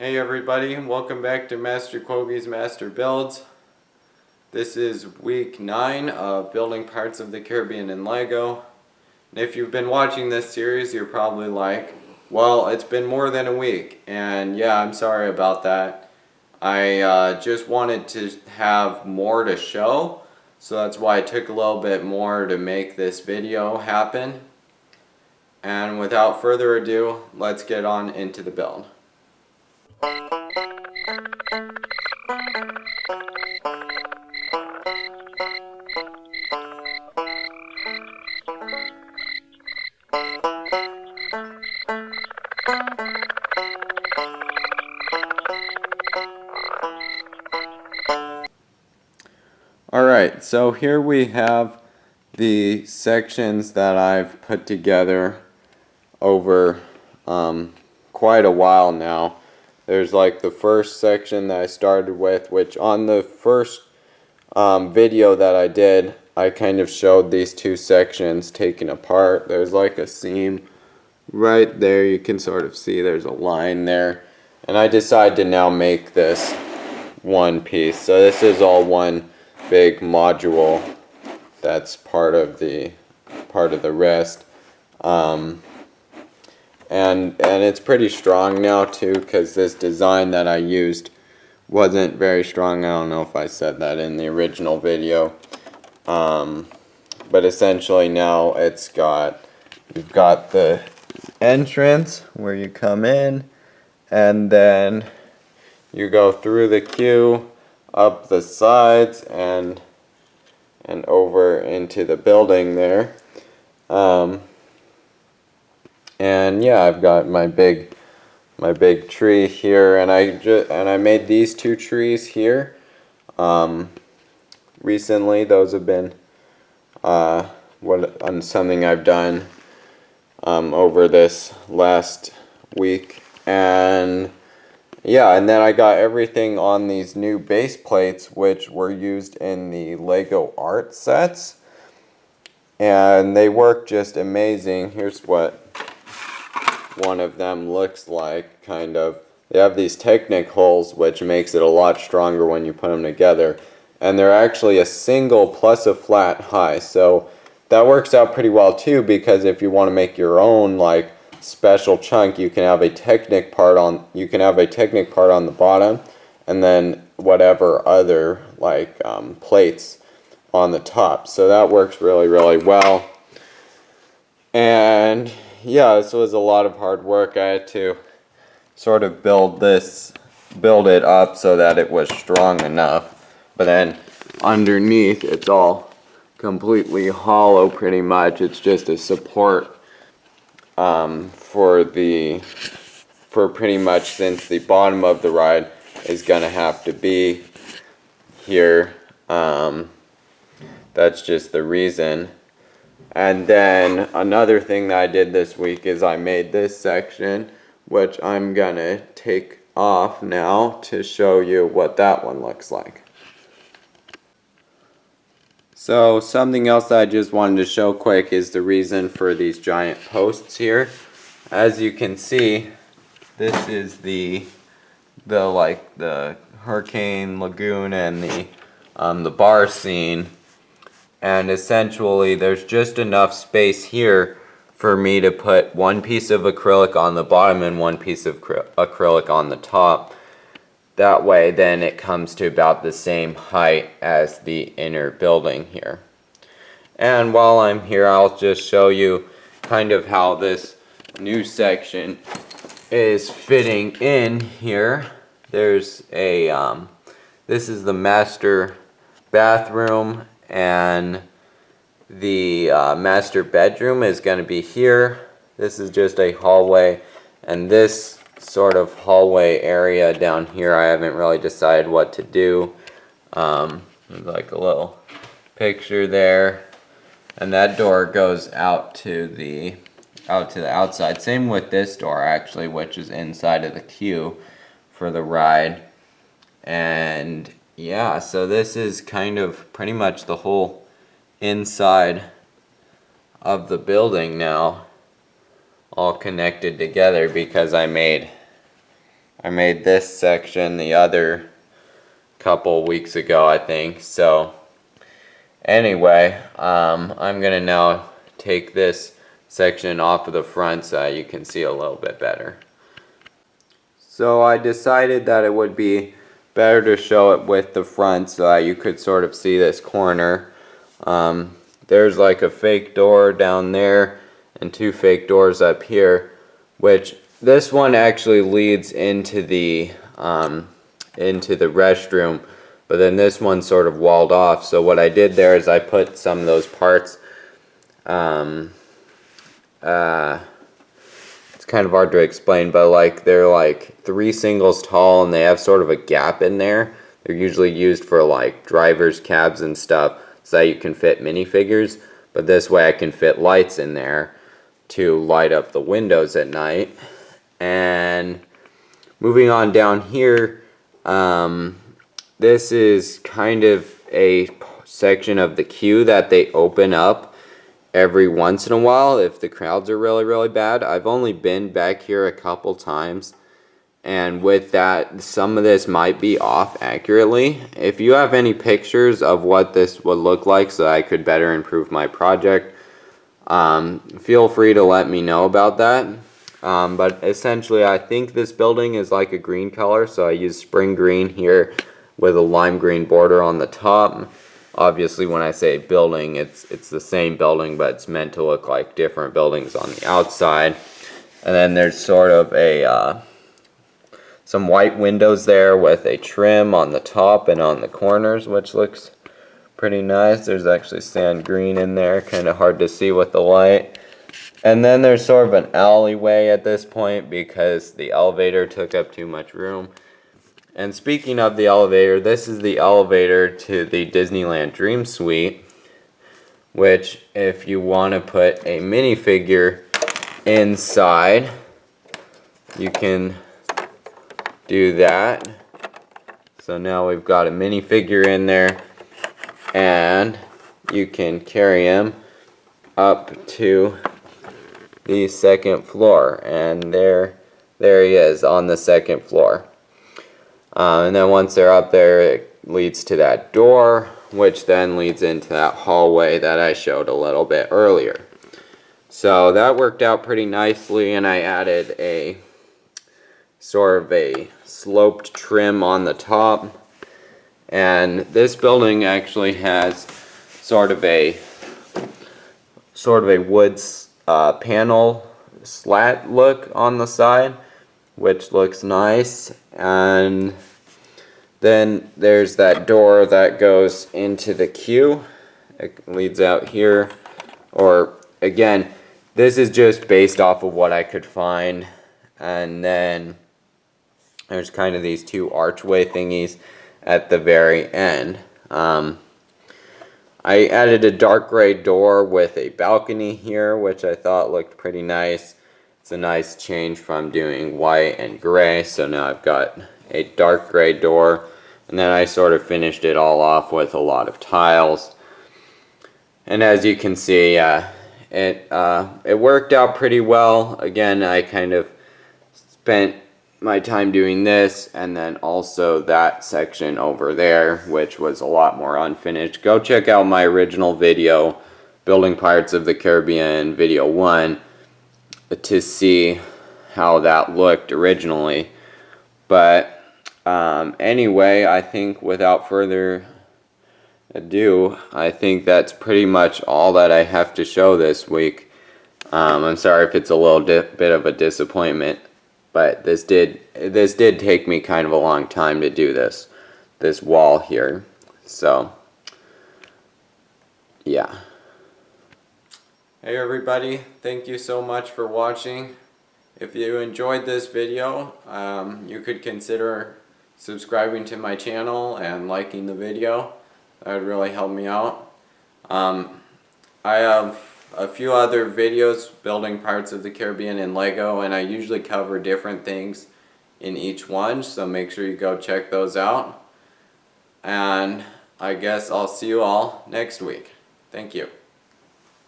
Hey everybody, welcome back to Master Kogi's Master Builds. This is week 9 of building Parts of the Caribbean in Lego. And if you've been watching this series, you're probably like, well, it's been more than a week. And yeah, I'm sorry about that. I just wanted to have more to show, so that's why it took a little bit more to make this video happen. And without further ado, let's get on into the build. Alright, so here we have the sections that I've put together over quite a while now. There's like the first section that I started with, which on the first video that I did, I kind of showed these two sections taken apart. There's like a seam right there, you can sort of see there's a line there. And I decided to now make this one piece. So this is all one big module that's part of the rest. And it's pretty strong now too, because this design that I used wasn't very strong. I don't know if I said that in the original video, but essentially now you've got the entrance where you come in, and then you go through the queue, up the sides, and over into the building there. And yeah, I've got my big tree here, and I made these two trees here recently. Those have been something I've done over this last week. And yeah, and then I got everything on these new base plates, which were used in the Lego art sets, and they work just amazing. Here's what one of them looks like, kind of. They have these Technic holes, which makes it a lot stronger when you put them together, and they're actually a single plus a flat high, so that works out pretty well too, because if you want to make your own like special chunk, you can have a Technic part on the bottom, and then whatever other like plates on the top. So that works really well. And yeah, this was a lot of hard work. I had to sort of build it up so that it was strong enough, but then underneath it's all completely hollow pretty much. It's just a support for pretty much, since the bottom of the ride is gonna have to be here. That's just the reason. And then another thing that I did this week is I made this section, which I'm gonna take off now to show you what that one looks like. So something else that I just wanted to show quick is the reason for these giant posts here. As you can see, this is the Hurricane Lagoon and the bar scene. And essentially there's just enough space here for me to put one piece of acrylic on the bottom and one piece of acrylic on the top. That way then it comes to about the same height as the inner building here. And while I'm here, I'll just show you kind of how this new section is fitting in here. There's a this is the master bathroom, and the master bedroom is going to be here. This is just a hallway, and this sort of hallway area down here, I haven't really decided what to do. There's like a little picture there, and that door goes out to the outside. Same with this door actually, which is inside of the queue for the ride. And yeah, so this is kind of pretty much the whole inside of the building now, all connected together, because I made I made this section the other couple weeks ago, I think. So anyway, I'm gonna now take this section off of the front so you can see a little bit better. So I decided that it would be better to show it with the front so that you could sort of see this corner. There's like a fake door down there and two fake doors up here, which this one actually leads into the restroom, but then this one's sort of walled off. So what I did there is I put some of those parts, it's kind of hard to explain, but like they're like 3 singles tall and they have sort of a gap in there. They're usually used for like drivers' cabs and stuff so that you can fit minifigures, but this way I can fit lights in there to light up the windows at night. And moving on down here, this is kind of a section of the queue that they open up every once in a while if the crowds are really bad. I've only been back here a couple times, and with that, some of this might be off accurately. If you have any pictures of what this would look like so I could better improve my project, feel free to let me know about that. But essentially I think this building is like a green color, so I use spring green here with a lime green border on the top. Obviously when I say building, it's the same building, but it's meant to look like different buildings on the outside. And then there's sort of a some white windows there with a trim on the top and on the corners, which looks pretty nice. There's actually sand green in there, kind of hard to see with the light. And then there's sort of an alleyway at this point because the elevator took up too much room. And speaking of the elevator, this is the elevator to the Disneyland Dream Suite, which if you want to put a minifigure inside, you can do that. So now we've got a minifigure in there, and you can carry him up to the second floor, and there he is on the second floor. And then once they're up there, it leads to that door, which then leads into that hallway that I showed a little bit earlier. So that worked out pretty nicely, and I added a sort of a sloped trim on the top. And this building actually has sort of a wood panel slat look on the side, which looks nice. And then there's that door that goes into the queue. It leads out here. Or again, this is just based off of what I could find. And then there's kind of these two archway thingies at the very end. I added a dark gray door with a balcony here, which I thought looked pretty nice. It's a nice change from doing white and gray, so now I've got a dark gray door. And then I sort of finished it all off with a lot of tiles. And as you can see, it worked out pretty well. Again, I kind of spent my time doing this, and then also that section over there, which was a lot more unfinished. Go check out my original video, Building Pirates of the Caribbean Video 1, to see how that looked originally. But anyway, I think without further ado, I think that's pretty much all that I have to show this week. I'm sorry if it's a little bit of a disappointment, but this did take me kind of a long time to do this wall here. So yeah. Hey everybody, thank you so much for watching. If you enjoyed this video, you could consider subscribing to my channel and liking the video. That would really help me out. I have a few other videos building Pirates of the Caribbean in Lego, and I usually cover different things in each one, so make sure you go check those out. And I guess I'll see you all next week. Thank you.